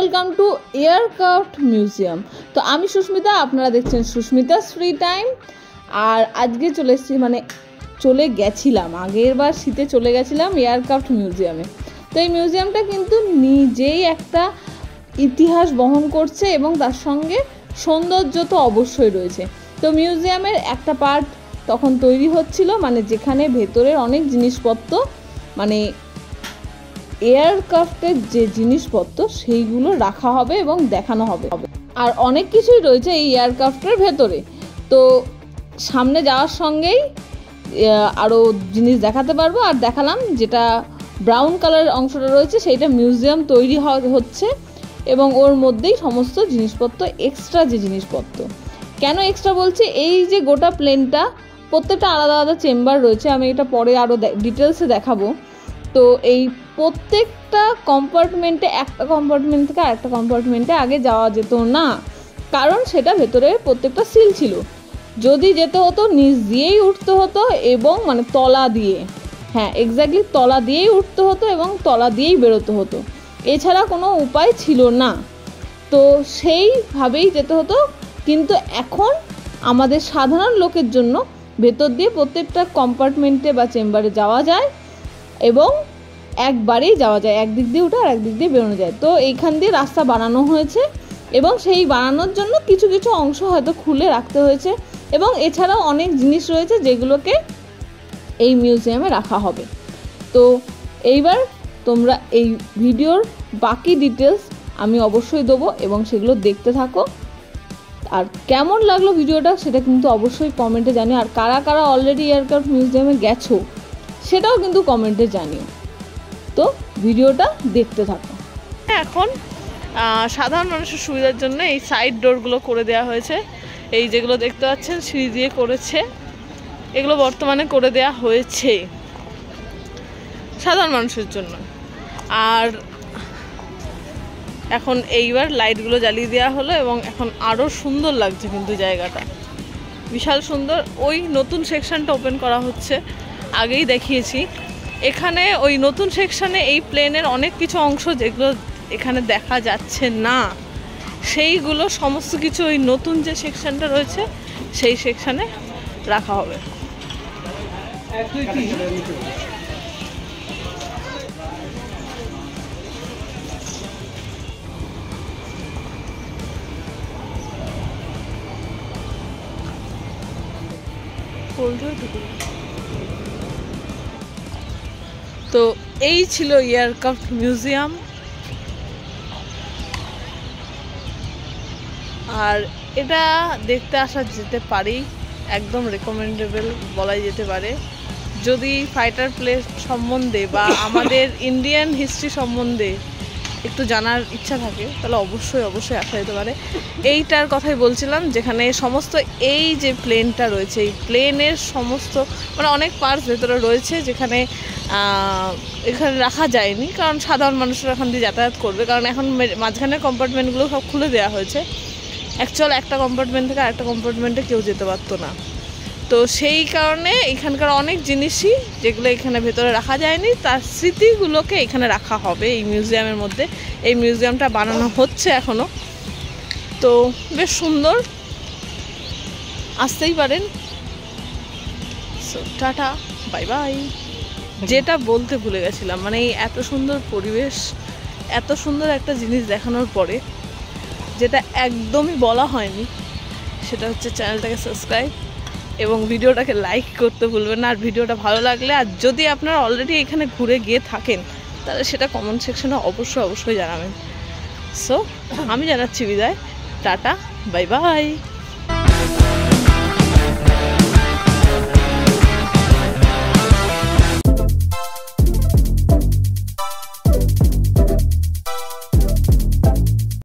Welcome to aircraft museum. তো আমি সুস্মিতা, আপনারা দেখছেন সুস্মিতাস ফ্রি টাইম। আর আজকে চলে গেছিলাম, আগের বার শীতে চলে গেছিলাম এয়ারক্রাফট মিউজিয়ামে। তো এই মিউজিয়ামটা কিন্তু নিজেই একটা ইতিহাস বহন করছে এবং তার সঙ্গে সৌন্দর্য তো অবশ্যই রয়েছে। তো মিউজিয়ামের একটা পার্ট তখন তৈরি হচ্ছিল, যেখানে ভেতরের অনেক জিনিসপত্র এয়ারক্রাফটের যে জিনিসপত্র সেইগুলো রাখা হবে এবং দেখানো হবে। আর অনেক কিছুই রয়েছে এই এয়ারক্রাফটের ভেতরে। তো সামনে যাওয়ার সঙ্গেই আরও জিনিস দেখাতে পারবো। আর দেখালাম যেটা ব্রাউন কালারের অংশটা রয়েছে সেইটা মিউজিয়াম তৈরি হচ্ছে এবং ওর মধ্যেই সমস্ত জিনিসপত্র, এক্সট্রা যে জিনিসপত্র। কেন এক্সট্রা বলছি, এই যে গোটা প্লেনটা প্রত্যেকটা আলাদা আলাদা চেম্বার রয়েছে, আমি এটা পরে আরও ডিটেলসে দেখাবো। তো এই প্রত্যেকটা কম্পার্টমেন্টে, একটা কম্পার্টমেন্ট থেকে আরেকটা কম্পার্টমেন্টে আগে যাওয়া যেত না, কারণ সেটা ভেতরে প্রত্যেকটা সিল ছিল। যদি যেতে হতো নিচ দিয়েই উঠতে হতো এবং তলা দিয়ে, হ্যাঁ এক্স্যাক্টলি তলা দিয়েই উঠতে হতো এবং তলা দিয়েই বেরোতে হতো, এছাড়া কোনো উপায় ছিল না। তো সেইভাবেই যেতে হতো। কিন্তু এখন আমাদের সাধারণ লোকের জন্য ভেতর দিয়ে প্রত্যেকটা কম্পার্টমেন্টে বা চেম্বারে যাওয়া যায় এবং একবারেই যাওয়া যায়, একদিক দিয়ে উঠে আর একদিক দিয়ে বেরোনো যায়। তো এইখান দিয়ে রাস্তা বানানো হয়েছে এবং সেই বানানোর জন্য কিছু কিছু অংশ হয়তো খুলে রাখতে হয়েছে এবং এছাড়াও অনেক জিনিস রয়েছে যেগুলোকে এই মিউজিয়ামে রাখা হবে। তো এইবার তোমরা এই ভিডিওর বাকি ডিটেলস আমি অবশ্যই দেবো এবং সেগুলো দেখতে থাকো। আর কেমন লাগলো ভিডিওটা সেটা কিন্তু অবশ্যই কমেন্টে জানিও। আর কারা কারা অলরেডি এয়ারক্রাফট মিউজিয়ামে গেছো সেটাও কিন্তু কমেন্টে জানিও। তো ভিডিওটা দেখতে থাকো। এখন সাধারণ মানুষের সুবিধার জন্য এই সাইড ডোরগুলো করে দেওয়া হয়েছে। এই যেগুলো দেখতে পাচ্ছেন সিঁড়ি দিয়ে করেছে, এগুলো বর্তমানে করে দেওয়া হয়েছে সাধারণ মানুষের জন্য। আর এখন এইবার লাইটগুলো জ্বালিয়ে দেওয়া হলো এবং এখন আরও সুন্দর লাগছে, কিন্তু জায়গাটা বিশাল সুন্দর। ওই নতুন সেকশনটা ওপেন করা হচ্ছে, আগেই দেখিয়েছি। এখানে ওই নতুন সেকশানে এই প্লেনের অনেক কিছু অংশ যেগুলো এখানে দেখা যাচ্ছে না, সেইগুলো সমস্ত কিছু ওই নতুন যে সেকশনটা রয়েছে সেই সেকশানে রাখা হবে। তো এই ছিল এয়ারক্রাফট মিউজিয়াম। আর এটা দেখতে আসা যেতে পারেই, একদম রেকমেন্ডেবল বলাই যেতে পারে। যদি ফাইটার প্লেন সম্বন্ধে বা আমাদের ইন্ডিয়ান হিস্ট্রি সম্বন্ধে একটু জানার ইচ্ছা থাকে তাহলে অবশ্যই অবশ্যই আসা যেতে পারে। এইটার কথাই বলছিলাম, যেখানে সমস্ত এই যে প্লেনটা রয়েছে, এই প্লেনের সমস্ত অনেক পার্টস ভেতরে রয়েছে যেখানে এখানে রাখা যায়নি, কারণ সাধারণ মানুষরা এখান দিয়ে যাতায়াত করবে। কারণ এখন মাঝখানের কম্পার্টমেন্টগুলো সব খুলে দেওয়া হয়েছে। অ্যাকচুয়াল একটা কম্পার্টমেন্ট থেকে আরেকটা কম্পার্টমেন্টে কেউ যেতে পারতো না। তো সেই কারণে এখানকার অনেক জিনিসই যেগুলো এখানে ভেতরে রাখা যায়নি তার স্মৃতিগুলোকে এখানে রাখা হবে এই মিউজিয়ামের মধ্যে। এই মিউজিয়ামটা বানানো হচ্ছে এখনও, তো বেশ সুন্দর, আসতেই পারেন। So tata, bye bye. যেটা বলতে ভুলে গেছিলাম, এই এত সুন্দর পরিবেশ, এত সুন্দর একটা জিনিস দেখানোর পরে যেটা একদমই বলা হয়নি সেটা হচ্ছে চ্যানেলটাকে সাবস্ক্রাইব এবং ভিডিওটাকে লাইক করতে ভুলবেন না। আর ভিডিওটা ভালো লাগলে, আর যদি আপনারা অলরেডি এখানে ঘুরে গিয়ে থাকেন তাহলে সেটা কমেন্ট সেকশনে অবশ্যই জানাবেন। সো আমি জানাচ্ছি বিদায়, টাটা, বাই বাই।